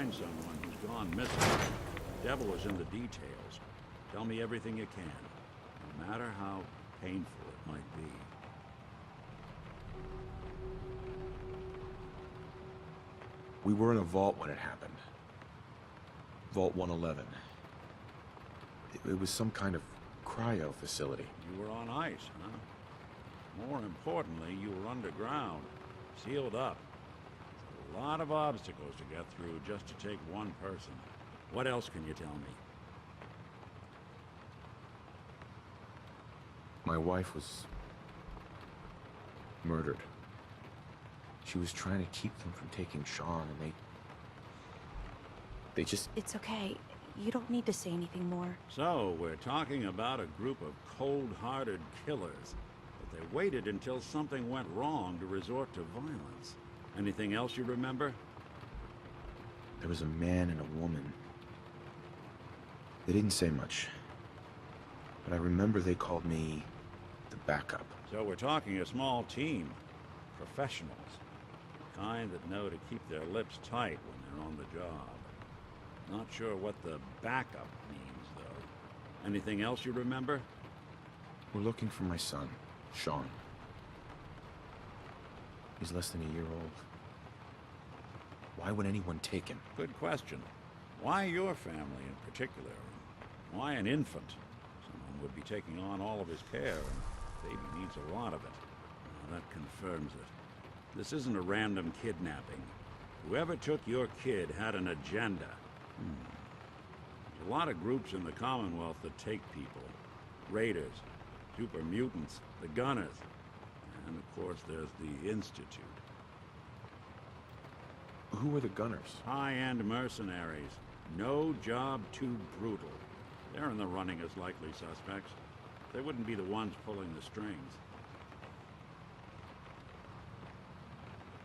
find someone who's gone missing, the devil is in the details. Tell me everything you can, no matter how painful it might be. We were in a vault when it happened. Vault 111. It was some kind of cryo facility. You were on ice, huh? More importantly, you were underground, sealed up. There's a lot of obstacles to get through just to take one person. What else can you tell me? My wife was murdered. She was trying to keep them from taking Sean, and they just... It's okay. You don't need to say anything more. So, we're talking about a group of cold-hearted killers, but they waited until something went wrong to resort to violence. Anything else you remember? There was a man and a woman. They didn't say much, but I remember they called me the backup. So we're talking a small team. Professionals. The kind that know to keep their lips tight when they're on the job. Not sure what the backup means, though. Anything else you remember? We're looking for my son, Sean. He's less than a year old. Why would anyone take him? Good question. Why your family in particular? Why an infant? Someone would be taking on all of his care, and baby needs a lot of it. Well, that confirms it. This isn't a random kidnapping. Whoever took your kid had an agenda. There's a lot of groups in the Commonwealth that take people. Raiders, super mutants, the Gunners, and of course there's the Institute. Who are the Gunners? High-end mercenaries. No job too brutal. They're in the running as likely suspects. They wouldn't be the ones pulling the strings.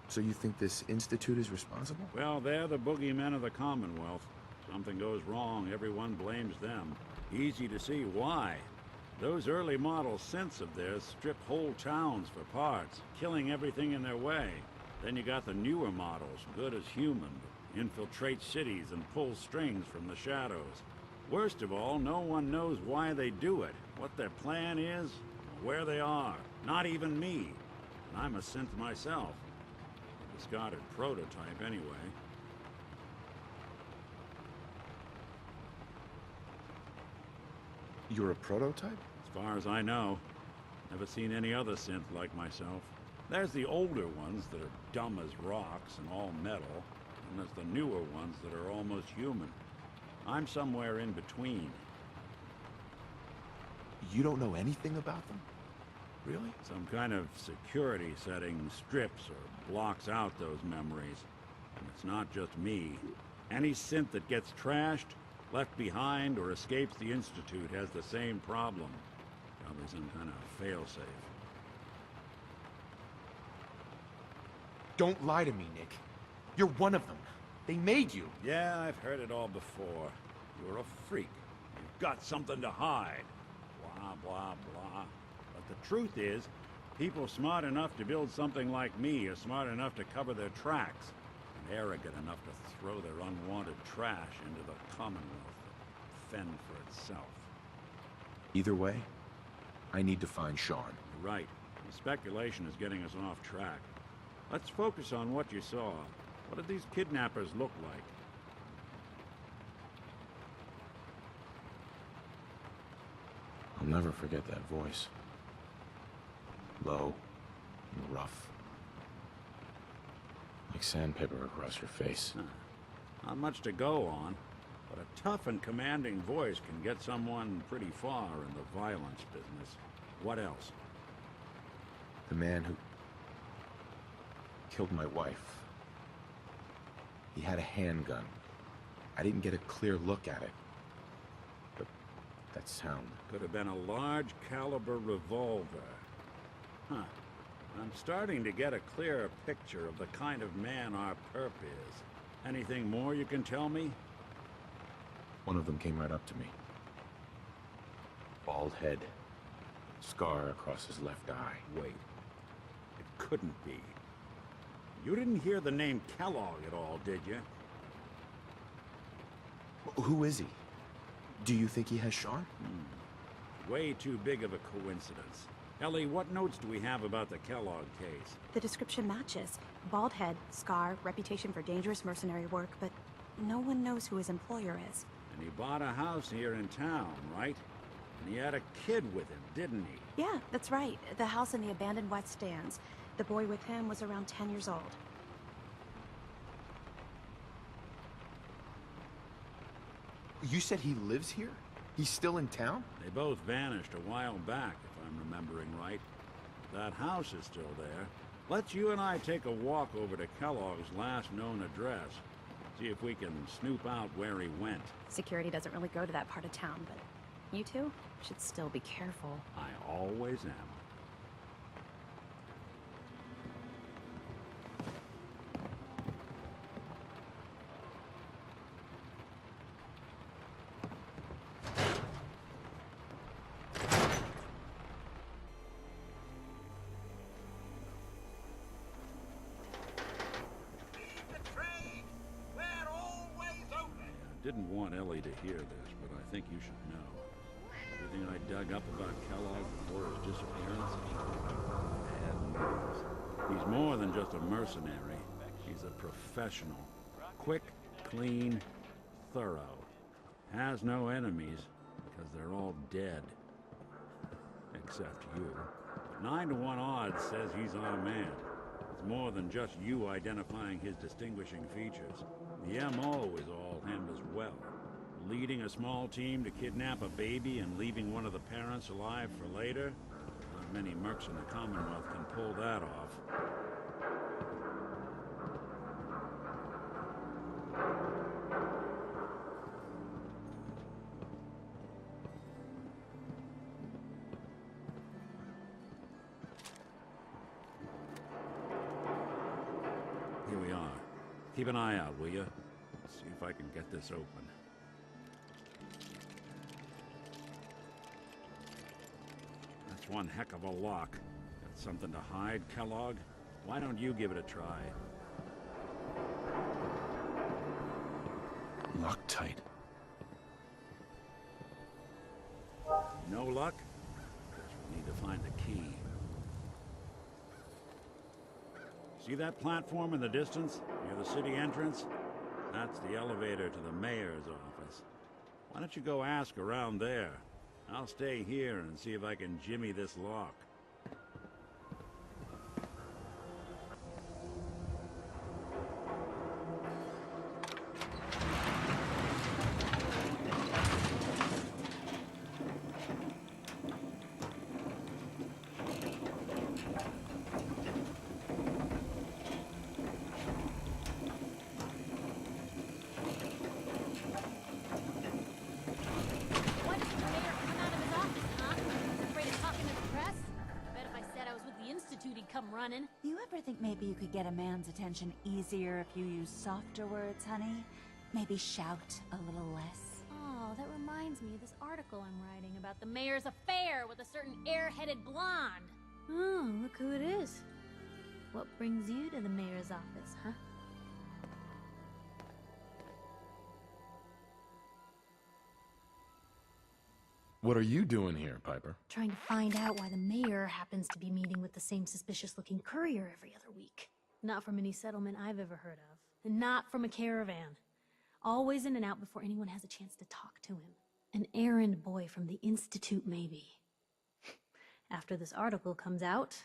So you think this Institute is responsible? Well, they're the boogeymen of the Commonwealth. Something goes wrong, everyone blames them. Easy to see why. Those early model synths of theirs strip whole towns for parts, killing everything in their way. Then you got the newer models, good as human, infiltrate cities and pull strings from the shadows. Worst of all, no one knows why they do it, what their plan is, or where they are. Not even me. And I'm a synth myself. A discarded prototype, anyway. You're a prototype? As far as I know. Never seen any other synth like myself. There's the older ones that are dumb as rocks and all metal, and there's the newer ones that are almost human. I'm somewhere in between. You don't know anything about them? Really? Some kind of security setting strips or blocks out those memories. And it's not just me. Any synth that gets trashed, left behind, or escapes the Institute has the same problem. Probably some kind of failsafe. Don't lie to me, Nick. You're one of them. They made you. Yeah, I've heard it all before. You're a freak. You've got something to hide. Blah, blah, blah. But the truth is, people smart enough to build something like me are smart enough to cover their tracks, and arrogant enough to throw their unwanted trash into the Commonwealth to fend for itself. Either way, I need to find Sean. You're right. The speculation is getting us off track. Let's focus on what you saw. What did these kidnappers look like? I'll never forget that voice. Low and rough. Like sandpaper across your face. Not much to go on, but a tough and commanding voice can get someone pretty far in the violence business. What else? The man who killed my wife. He had a handgun. I didn't get a clear look at it. But that sound. Could have been a large caliber revolver. Huh. I'm starting to get a clearer picture of the kind of man our perp is. Anything more you can tell me? One of them came right up to me. Bald head. Scar across his left eye. Wait. It couldn't be. You didn't hear the name Kellogg at all, did you? Who is he? Do you think he has charm? Way too big of a coincidence. Ellie, what notes do we have about the Kellogg case? The description matches. Bald head, scar, reputation for dangerous mercenary work, but no one knows who his employer is. And he bought a house here in town, right? And he had a kid with him, didn't he? Yeah, that's right. The house in the abandoned West Stands. The boy with him was around 10 years old. You said he lives here? He's still in town? They both vanished a while back, if I'm remembering right. That house is still there. Let's you and I take a walk over to Kellogg's last known address. See if we can snoop out where he went. Security doesn't really go to that part of town, but you two should still be careful. I always am. Didn't want Ellie to hear this, but I think you should know. Everything I dug up about Kellogg before his disappearance, bad news. He's more than just a mercenary. He's a professional. Quick, clean, thorough. Has no enemies, because they're all dead. Except you. 9 to 1 odds says he's our man. It's more than just you identifying his distinguishing features. The M.O. is all him as well. Leading a small team to kidnap a baby and leaving one of the parents alive for later? Not many mercs in the Commonwealth can pull that off. Here we are. Keep an eye out, will you? See if I can get this open. That's one heck of a lock. Got something to hide, Kellogg? Why don't you give it a try? Locked tight. No luck? Guess we need to find the key. See that platform in the distance, near the city entrance? That's the elevator to the mayor's office. Why don't you go ask around there? I'll stay here and see if I can jimmy this lock. Come running. You ever think maybe you could get a man's attention easier if you use softer words, honey? Maybe shout a little less? Oh, that reminds me of this article I'm writing about the mayor's affair with a certain air-headed blonde. Oh, look who it is. What brings you to the mayor's office, huh? What are you doing here, Piper? Trying to find out why the mayor happens to be meeting with the same suspicious-looking courier every other week. Not from any settlement I've ever heard of. And not from a caravan. Always in and out before anyone has a chance to talk to him. An errand boy from the Institute, maybe. After this article comes out,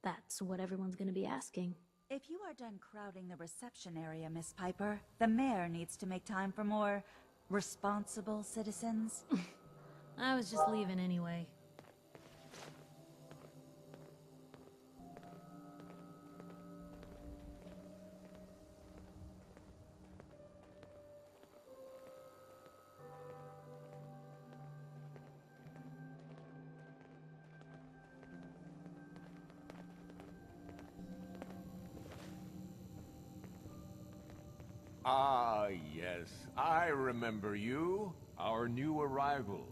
that's what everyone's gonna be asking. If you are done crowding the reception area, Miss Piper, the mayor needs to make time for more responsible citizens. I was just leaving anyway. Ah, yes. I remember you. Our new arrival.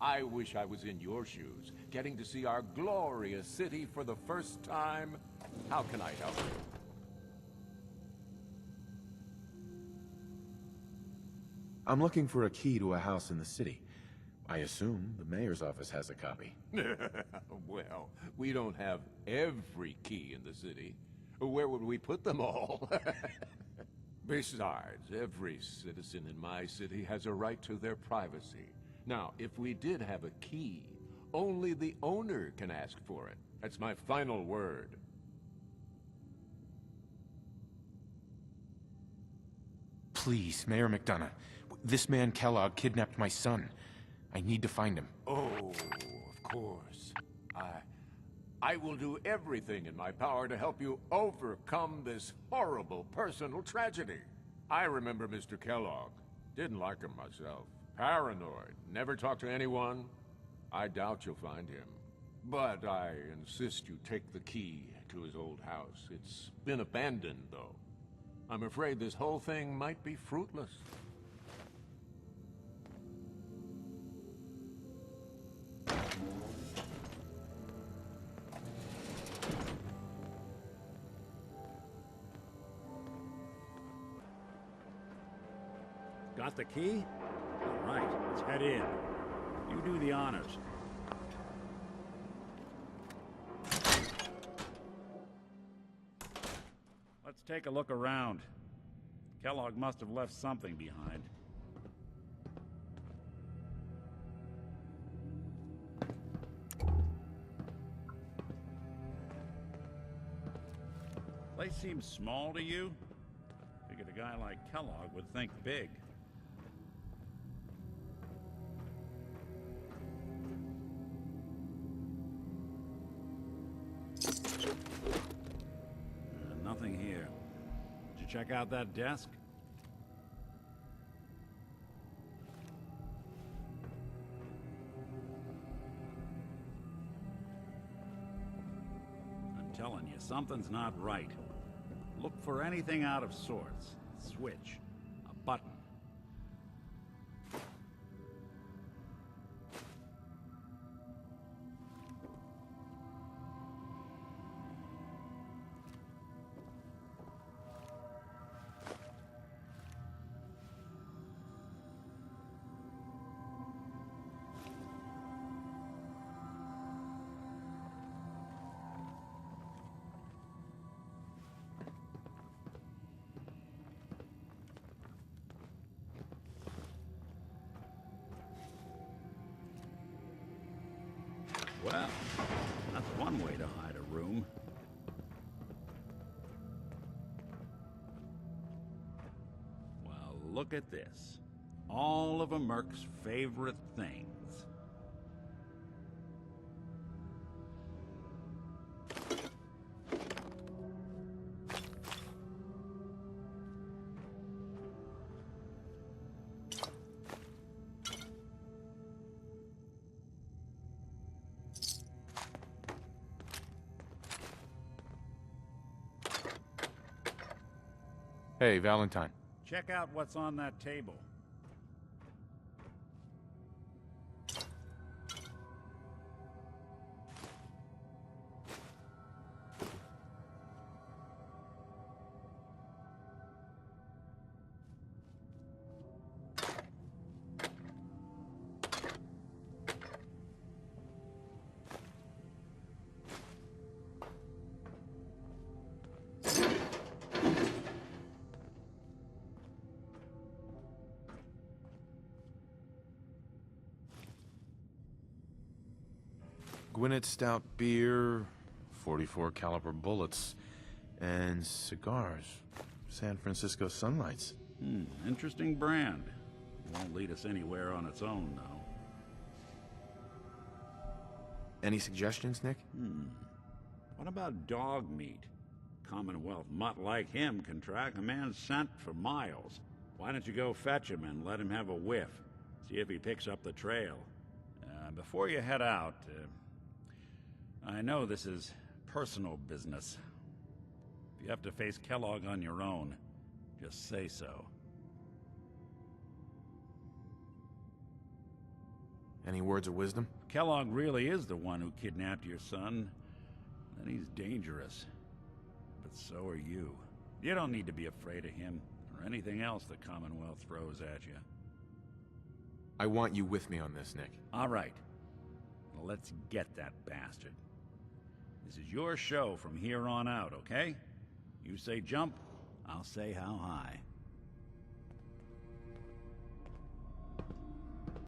I wish I was in your shoes, getting to see our glorious city for the first time. How can I help you? I'm looking for a key to a house in the city. I assume the mayor's office has a copy. Well, we don't have every key in the city. Where would we put them all? Besides, every citizen in my city has a right to their privacy. Now, if we did have a key, only the owner can ask for it. That's my final word. Please, Mayor McDonough. This man Kellogg kidnapped my son. I need to find him. Oh, of course. I will do everything in my power to help you overcome this horrible personal tragedy. I remember Mr. Kellogg. Didn't like him myself. Paranoid. Never talked to anyone. I doubt you'll find him. But I insist you take the key to his old house. It's been abandoned, though. I'm afraid this whole thing might be fruitless. Got the key? All right, let's head in. You do the honors. Let's take a look around. Kellogg must have left something behind. Place seems small to you? Figured a guy like Kellogg would think big. Nothing here. Did you check out that desk? I'm telling you, something's not right. Look for anything out of sorts. Switch. A button. Well, that's one way to hide a room. Well, look at this. All of a merc's favorite things. Hey, Valentine. Check out what's on that table. Gwinnett Stout beer, 44 caliber bullets, and cigars. San Francisco Sunlights. Interesting brand. Won't lead us anywhere on its own, though. Any suggestions, Nick? What about dog meat? Commonwealth mutt like him can track a man's scent for miles. Why don't you go fetch him and let him have a whiff? See if he picks up the trail. Before you head out, I know this is personal business. If you have to face Kellogg on your own, just say so. Any words of wisdom? Kellogg really is the one who kidnapped your son. Then he's dangerous. But so are you. You don't need to be afraid of him, or anything else the Commonwealth throws at you. I want you with me on this, Nick. All right. Well, let's get that bastard. This is your show from here on out, okay? You say jump, I'll say how high.